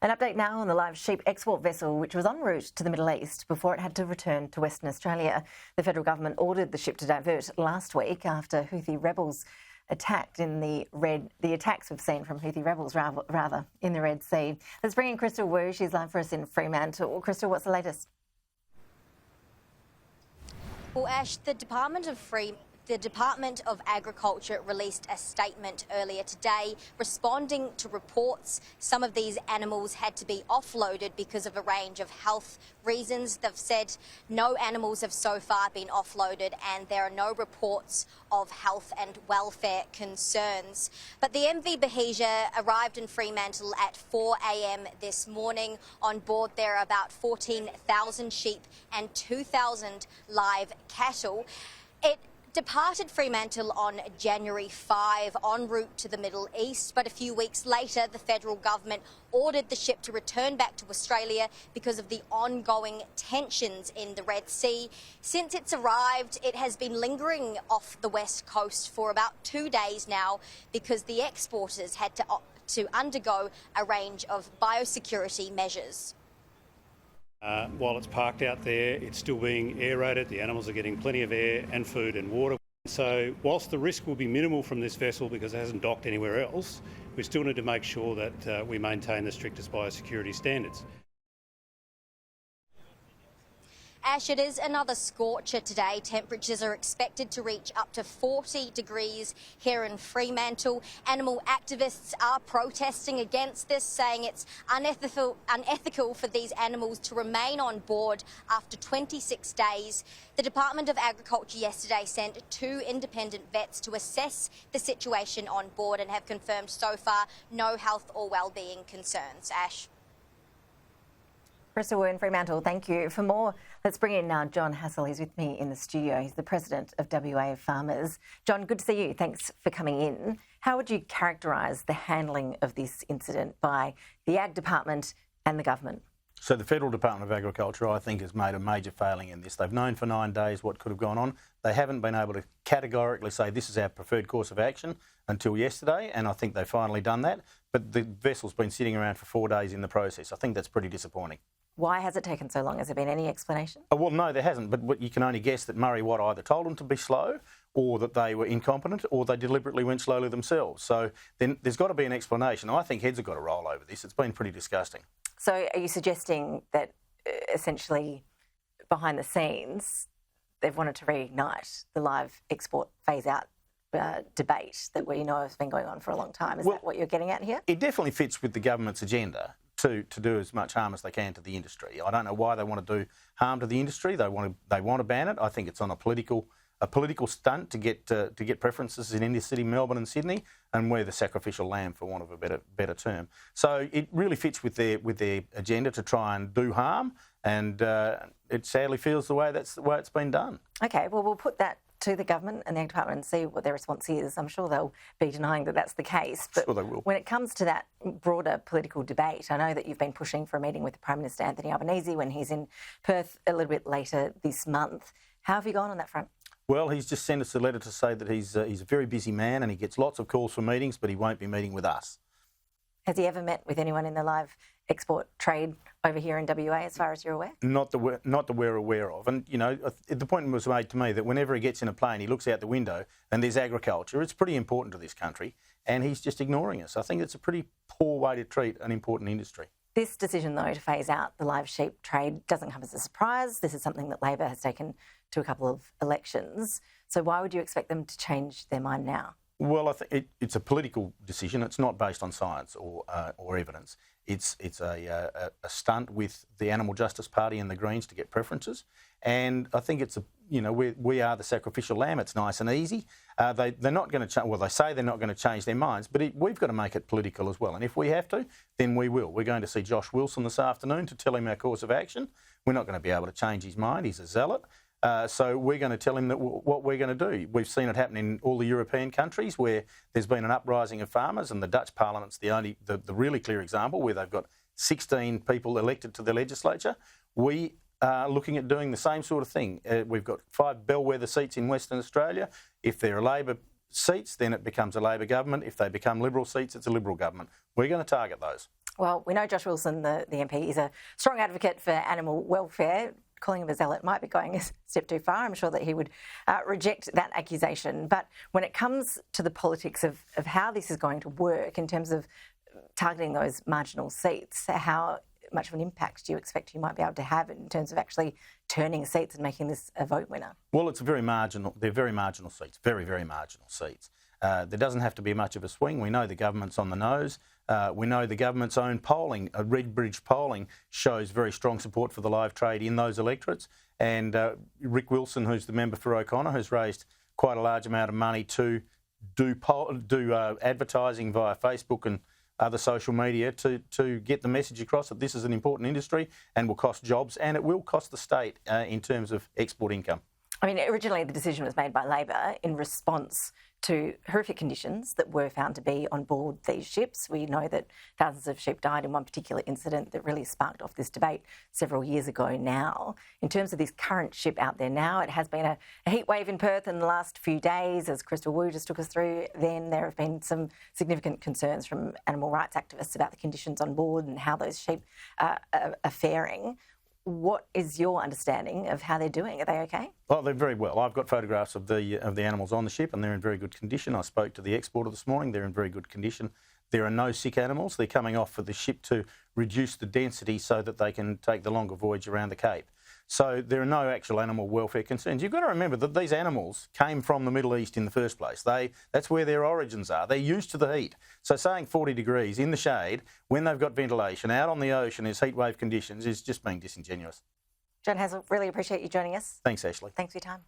An update now on the live sheep export vessel, which was en route to the Middle East before it had to return to Western Australia. The federal government ordered the ship to divert last week after Houthi rebels attacked in the attacks we've seen from Houthi rebels, rather, in the Red Sea. Let's bring in Crystal Wu. She's live for us in Fremantle. Crystal, what's the latest? Well, Ash, the Department of Agriculture released a statement earlier today responding to reports some of these animals had to be offloaded because of a range of health reasons. They've said no animals have so far been offloaded and there are no reports of health and welfare concerns. But the MV Bahija arrived in Fremantle at 4 a.m. this morning. On board there are about 14,000 sheep and 2,000 live cattle. It departed Fremantle on January 5 en route to the Middle East, but a few weeks later the federal government ordered the ship to return back to Australia because of the ongoing tensions in the Red Sea. Since it's arrived, it has been lingering off the west coast for about 2 days now because the exporters had to undergo a range of biosecurity measures. While it's parked out there, it's still being aerated. The animals are getting plenty of air and food and water. So whilst the risk will be minimal from this vessel because it hasn't docked anywhere else, we still need to make sure that we maintain the strictest biosecurity standards. Ash, it is another scorcher today. Temperatures are expected to reach up to 40 degrees here in Fremantle. Animal activists are protesting against this, saying it's unethical for these animals to remain on board after 26 days. The Department of Agriculture yesterday sent 2 independent vets to assess the situation on board and have confirmed so far no health or wellbeing concerns. Ash. Crystal Wu in Fremantle, thank you. For more, let's bring in now John Hassell. He's with me in the studio. He's the president of WA Farmers. John, good to see you. Thanks for coming in. How would you characterise the handling of this incident by the Ag Department and the government? So the Federal Department of Agriculture, I think, has made a major failing in this. They've known for 9 days what could have gone on. They haven't been able to categorically say this is our preferred course of action until yesterday, and I think they've finally done that. But the vessel's been sitting around for 4 days in the process. I think that's pretty disappointing. Why has it taken so long? Has there been any explanation? Well, no, there hasn't. But you can only guess that Murray Watt either told them to be slow or that they were incompetent or they deliberately went slowly themselves. So then there's got to be an explanation. I think heads have got to roll over this. It's been pretty disgusting. So are you suggesting that essentially behind the scenes they've wanted to reignite the live export phase-out debate that we know has been going on for a long time? Is that what you're getting at here? It definitely fits with the government's agenda to do as much harm as they can to the industry. I don't know why they want to do harm to the industry. They want to ban it. I think it's on a political stunt to get preferences in inner city Melbourne and Sydney, and we're the sacrificial lamb, for want of a better term. So it really fits with their agenda to try and do harm, and it sadly feels the way it's been done. Okay, well, we'll put that to the government and the Ag Department and see what their response is. I'm sure they'll be denying that that's the case. But sure they will. When it comes to that broader political debate, I know that you've been pushing for a meeting with the Prime Minister Anthony Albanese when he's in Perth a little bit later this month. How have you gone on that front? Well, he's just sent us a letter to say that he's a very busy man and he gets lots of calls for meetings, but he won't be meeting with us. Has he ever met with anyone in the live export trade over here in WA, as far as you're aware? Not that we're aware of. And, you know, the point was made to me that whenever he gets in a plane, he looks out the window and there's agriculture. It's pretty important to this country, and he's just ignoring us. I think it's a pretty poor way to treat an important industry. This decision, though, to phase out the live sheep trade doesn't come as a surprise. This is something that Labor has taken to a couple of elections. So why would you expect them to change their mind now? Well, I think it's a political decision. It's not based on science or evidence. It's a stunt with the Animal Justice Party and the Greens to get preferences. And I think we are the sacrificial lamb. It's nice and easy. They're not going to well, they say they're not going to change their minds, but we've got to make it political as well. And if we have to, then we will. We're going to see Josh Wilson this afternoon to tell him our course of action. We're not going to be able to change his mind. He's a zealot. So we're going to tell him that what we're going to do. We've seen it happen in all the European countries where there's been an uprising of farmers, and the Dutch Parliament's the really clear example where they've got 16 people elected to the legislature. We are looking at doing the same sort of thing. We've got 5 bellwether seats in Western Australia. If they're Labor seats, then it becomes a Labor government. If they become Liberal seats, it's a Liberal government. We're going to target those. Well, we know Josh Wilson, the MP, is a strong advocate for animal welfare. Calling him a zealot might be going a step too far. I'm sure that he would reject that accusation. But when it comes to the politics of how this is going to work in terms of targeting those marginal seats, how much of an impact do you expect you might be able to have in terms of actually turning seats and making this a vote winner? Well, it's very marginal. They're very marginal seats, very, very marginal seats. There doesn't have to be much of a swing. We know the government's on the nose. We know the government's own polling, Redbridge polling, shows very strong support for the live trade in those electorates. And Rick Wilson, who's the member for O'Connor, has raised quite a large amount of money to do advertising via Facebook and other social media to get the message across that this is an important industry and will cost jobs, and it will cost the state in terms of export income. I mean, originally the decision was made by Labor in response to horrific conditions that were found to be on board these ships. We know that thousands of sheep died in one particular incident that really sparked off this debate several years ago now. In terms of this current ship out there now, it has been a heat wave in Perth in the last few days, as Crystal Wu just took us through. Then there have been some significant concerns from animal rights activists about the conditions on board and how those sheep are faring. What is your understanding of how they're doing? Are they okay? Oh, they're very well. I've got photographs of the animals on the ship, and they're in very good condition. I spoke to the exporter this morning. They're in very good condition. There are no sick animals. They're coming off for the ship to reduce the density so that they can take the longer voyage around the Cape. So there are no actual animal welfare concerns. You've got to remember that these animals came from the Middle East in the first place. That's where their origins are. They're used to the heat. So saying 40 degrees in the shade when they've got ventilation out on the ocean is heat wave conditions is just being disingenuous. John Hassell, really appreciate you joining us. Thanks, Ashley. Thanks for your time.